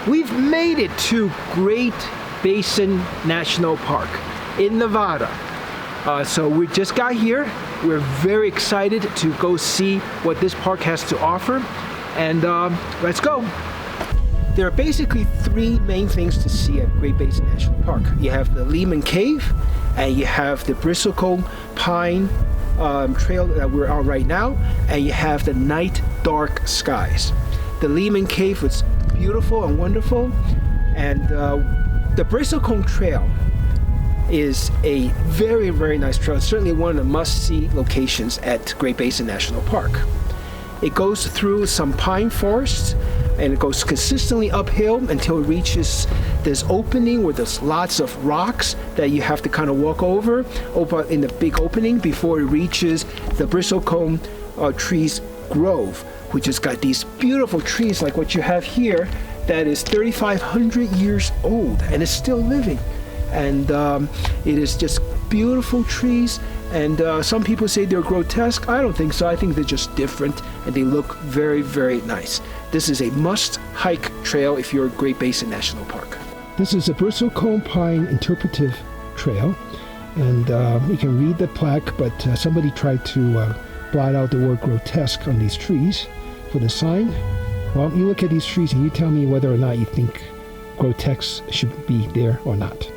We've made it to Great Basin National Park in Nevada. So we just got here. We're very excited to go see what this park has to offer. And let's go. There are basically three main things to see at Great Basin National Park. You have the Lehman Cave, and you have the Bristlecone Pine trail that we're on right now, and you have the night dark skies. The Lehman Cave was beautiful and wonderful, and the Bristlecone Trail is a very, very nice trail. It's certainly one of the must-see locations at Great Basin National Park. It goes through some pine forests, and it goes consistently uphill until it reaches this opening where there's lots of rocks that you have to kind of walk over in the big opening before it reaches the Bristlecone Trees Grove, which has got these beautiful trees like what you have here that is 3,500 years old and is still living. And it is just beautiful trees, and some people say they're grotesque. I don't think so. I think they're just different, and they look very, very nice. This is a must-hike trail if you're at Great Basin National Park. This is a Bristlecone Pine Interpretive Trail, and you can read the plaque, but somebody tried to blot out the word grotesque on these trees for the sign. Well, you look at these trees and you tell me whether or not you think grotesque should be there or not.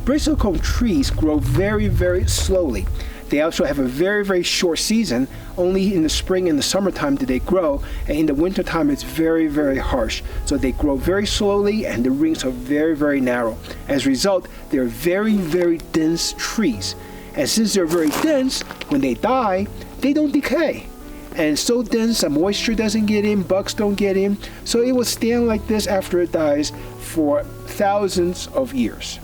Bristlecone trees grow very, very slowly. They also have a very, very short season. Only in the spring and the summertime do they grow, and in the wintertime it's very, very harsh. So they grow very slowly, and the rings are very, very narrow. As a result, they're very, very dense trees. And since they're very dense, when they die, they don't decay. And it's so dense that moisture doesn't get in, bugs don't get in. So it will stand like this after it dies for thousands of years.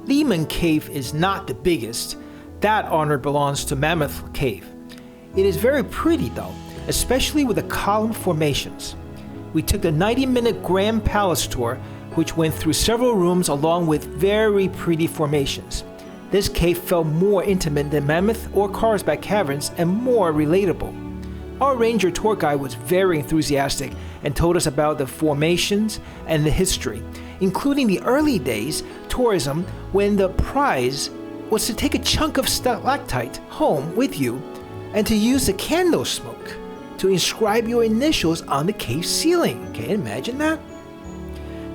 Lehman Cave is not the biggest. That honor belongs to Mammoth Cave. It is very pretty though, especially with the column formations. We took the 90-minute Grand Palace tour, which went through several rooms along with very pretty formations. This cave felt more intimate than Mammoth or Carlsbad Caverns and more relatable. Our ranger tour guide was very enthusiastic and told us about the formations and the history, including the early days tourism when the prize was to take a chunk of stalactite home with you and to use the candle smoke to inscribe your initials on the cave ceiling. Can you imagine that?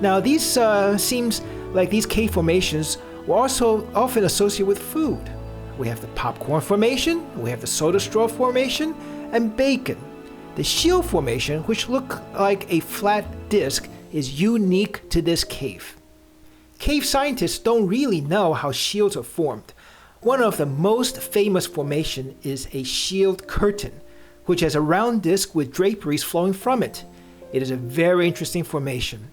Now these seems like these cave formations were also often associated with food. We have the popcorn formation, we have the soda straw formation, and bacon. The shield formation, which look like a flat disc, is unique to this cave. Cave scientists don't really know how shields are formed. One of the most famous formations is a shield curtain, which has a round disc with draperies flowing from it. It is a very interesting formation.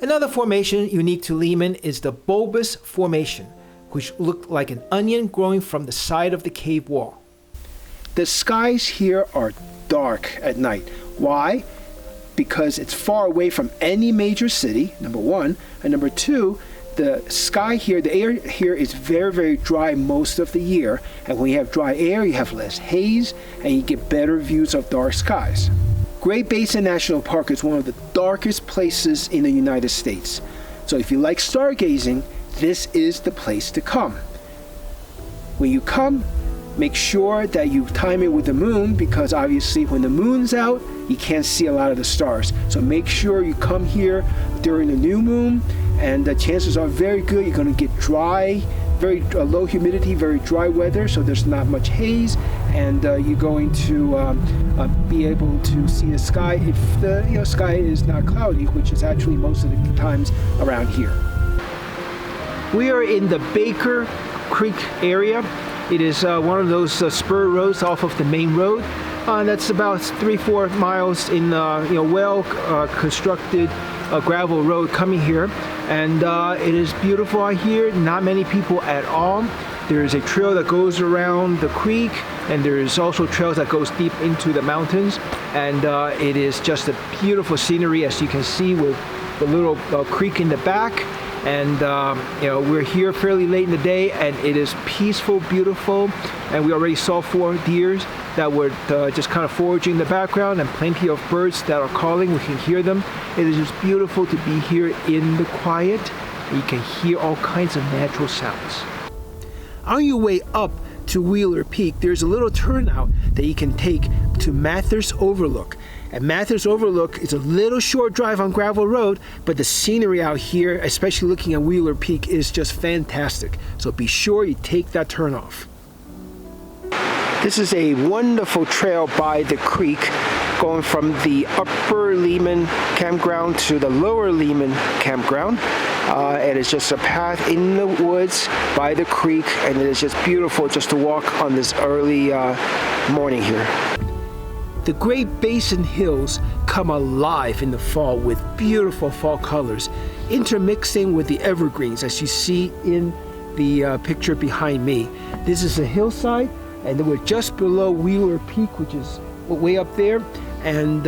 Another formation unique to Lehman is the bulbous formation, which looked like an onion growing from the side of the cave wall. The skies here are dark at night. Why? Because it's far away from any major city, number one, and number two, the sky here, the air here is very, very dry most of the year, and when you have dry air, you have less haze, and you get better views of dark skies. Great Basin National Park is one of the darkest places in the United States. So if you like stargazing, this is the place to come. When you come, make sure that you time it with the moon, because obviously when the moon's out, you can't see a lot of the stars. So make sure you come here during the new moon, and the chances are very good you're going to get dry, very low humidity, very dry weather, so there's not much haze, and you're going to be able to see the sky if the sky is not cloudy, which is actually most of the times around here. We are in the Baker Creek area. It is one of those spur roads off of the main road. That's about 3-4 miles in well constructed gravel road coming here, and it is beautiful out here. Not many people at all. There is a trail that goes around the creek, and there's also trails that goes deep into the mountains. And it is just a beautiful scenery, as you can see, with the little creek in the back. And we're here fairly late in the day, and it is peaceful, beautiful. And we already saw 4 deer that were just kind of foraging in the background, and plenty of birds that are calling. We can hear them. It is just beautiful to be here in the quiet. You can hear all kinds of natural sounds. On your way up to Wheeler Peak, there's a little turnout that you can take to Mathers Overlook. And Mathers Overlook is a little short drive on gravel road, but the scenery out here, especially looking at Wheeler Peak, is just fantastic. So be sure you take that turn off. This is a wonderful trail by the creek, going from the upper Lehman campground to the lower Lehman campground. It is just a path in the woods by the creek, and it is just beautiful just to walk on this early morning here. The Great Basin Hills come alive in the fall with beautiful fall colors, intermixing with the evergreens, as you see in the picture behind me. This is a hillside, and then we're just below Wheeler Peak, which is way up there. And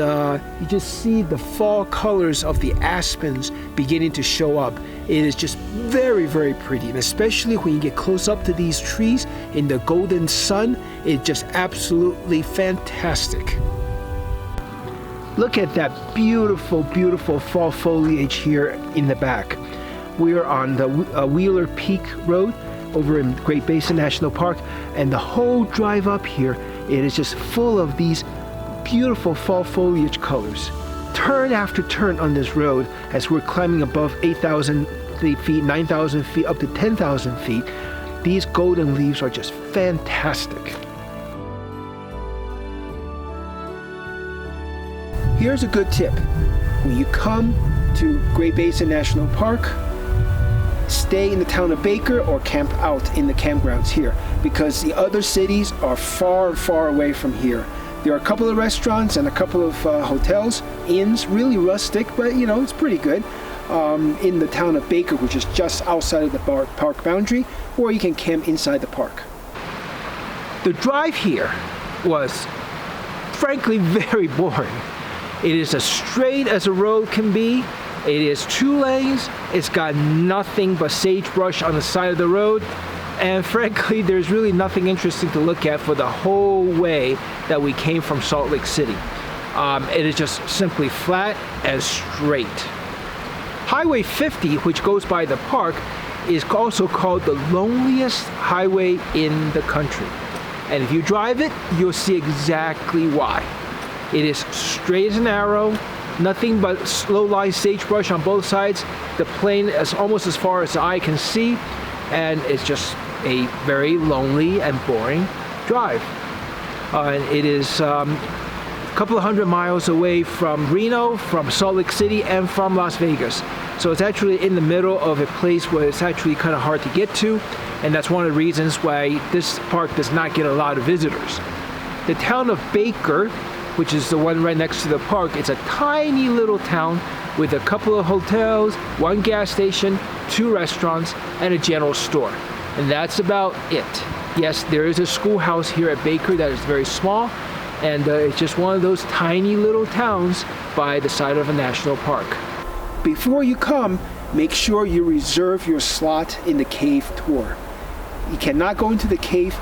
you just see the fall colors of the aspens beginning to show up. It is just very, very pretty, and especially when you get close up to these trees in the golden sun, it's just absolutely fantastic. Look at that beautiful, beautiful fall foliage here in the back. We are on the Wheeler Peak Road over in Great Basin National Park, and the whole drive up here, it is just full of these beautiful fall foliage colors. Turn after turn on this road, as we're climbing above 8,000 feet, 9,000 feet, up to 10,000 feet, these golden leaves are just fantastic. Here's a good tip. When you come to Great Basin National Park, stay in the town of Baker or camp out in the campgrounds here, because the other cities are far, far away from here. There are a couple of restaurants and a couple of hotels, inns, really rustic, but it's pretty good, in the town of Baker, which is just outside of the park boundary, or you can camp inside the park. The drive here was, frankly, very boring. It is as straight as a road can be. It is 2 lanes. It's got nothing but sagebrush on the side of the road. And frankly, there's really nothing interesting to look at for the whole way that we came from Salt Lake City. It is just simply flat and straight. Highway 50, which goes by the park, is also called the loneliest highway in the country. And if you drive it, you'll see exactly why. It is straight as an arrow, nothing but low-lying sagebrush on both sides. The plain is almost as far as the eye can see, and it's just a very lonely and boring drive. It is a couple of 100 miles away from Reno, from Salt Lake City, and from Las Vegas. So it's actually in the middle of a place where it's actually kind of hard to get to, and that's one of the reasons why this park does not get a lot of visitors. The town of Baker, which is the one right next to the park, it's a tiny little town with a couple of hotels, 1 gas station, 2 restaurants, and a general store. And that's about it. Yes, there is a schoolhouse here at Baker that is very small, and it's just one of those tiny little towns by the side of a national park. Before you come, make sure you reserve your slot in the cave tour. You cannot go into the cave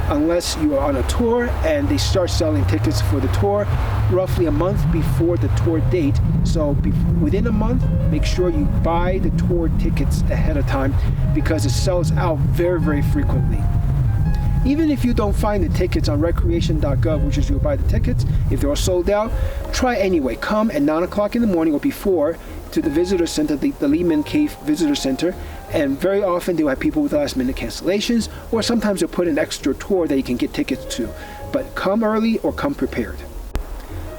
unless you are on a tour, and they start selling tickets for the tour roughly a month before the tour date. So within a month, make sure you buy the tour tickets ahead of time, because it sells out very, very frequently. Even if you don't find the tickets on recreation.gov, which is you'll buy the tickets, if they're all sold out, try anyway. Come at 9 o'clock in the morning or before to the visitor center, the Lehman Cave Visitor Center, and very often they'll have people with last minute cancellations, or sometimes they'll put an extra tour that you can get tickets to. But come early or come prepared.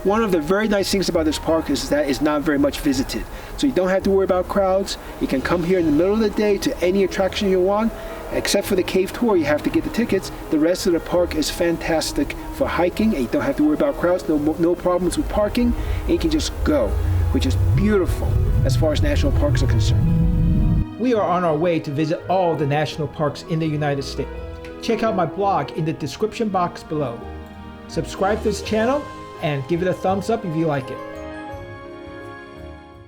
One of the very nice things about this park is that it's not very much visited. So you don't have to worry about crowds. You can come here in the middle of the day to any attraction you want. Except for the cave tour, you have to get the tickets. The rest of the park is fantastic for hiking, and you don't have to worry about crowds, no problems with parking, and you can just go, which is beautiful as far as national parks are concerned. We are on our way to visit all the national parks in the United States. check out my blog in the description box below. Subscribe to this channel and give it a thumbs up if you like it.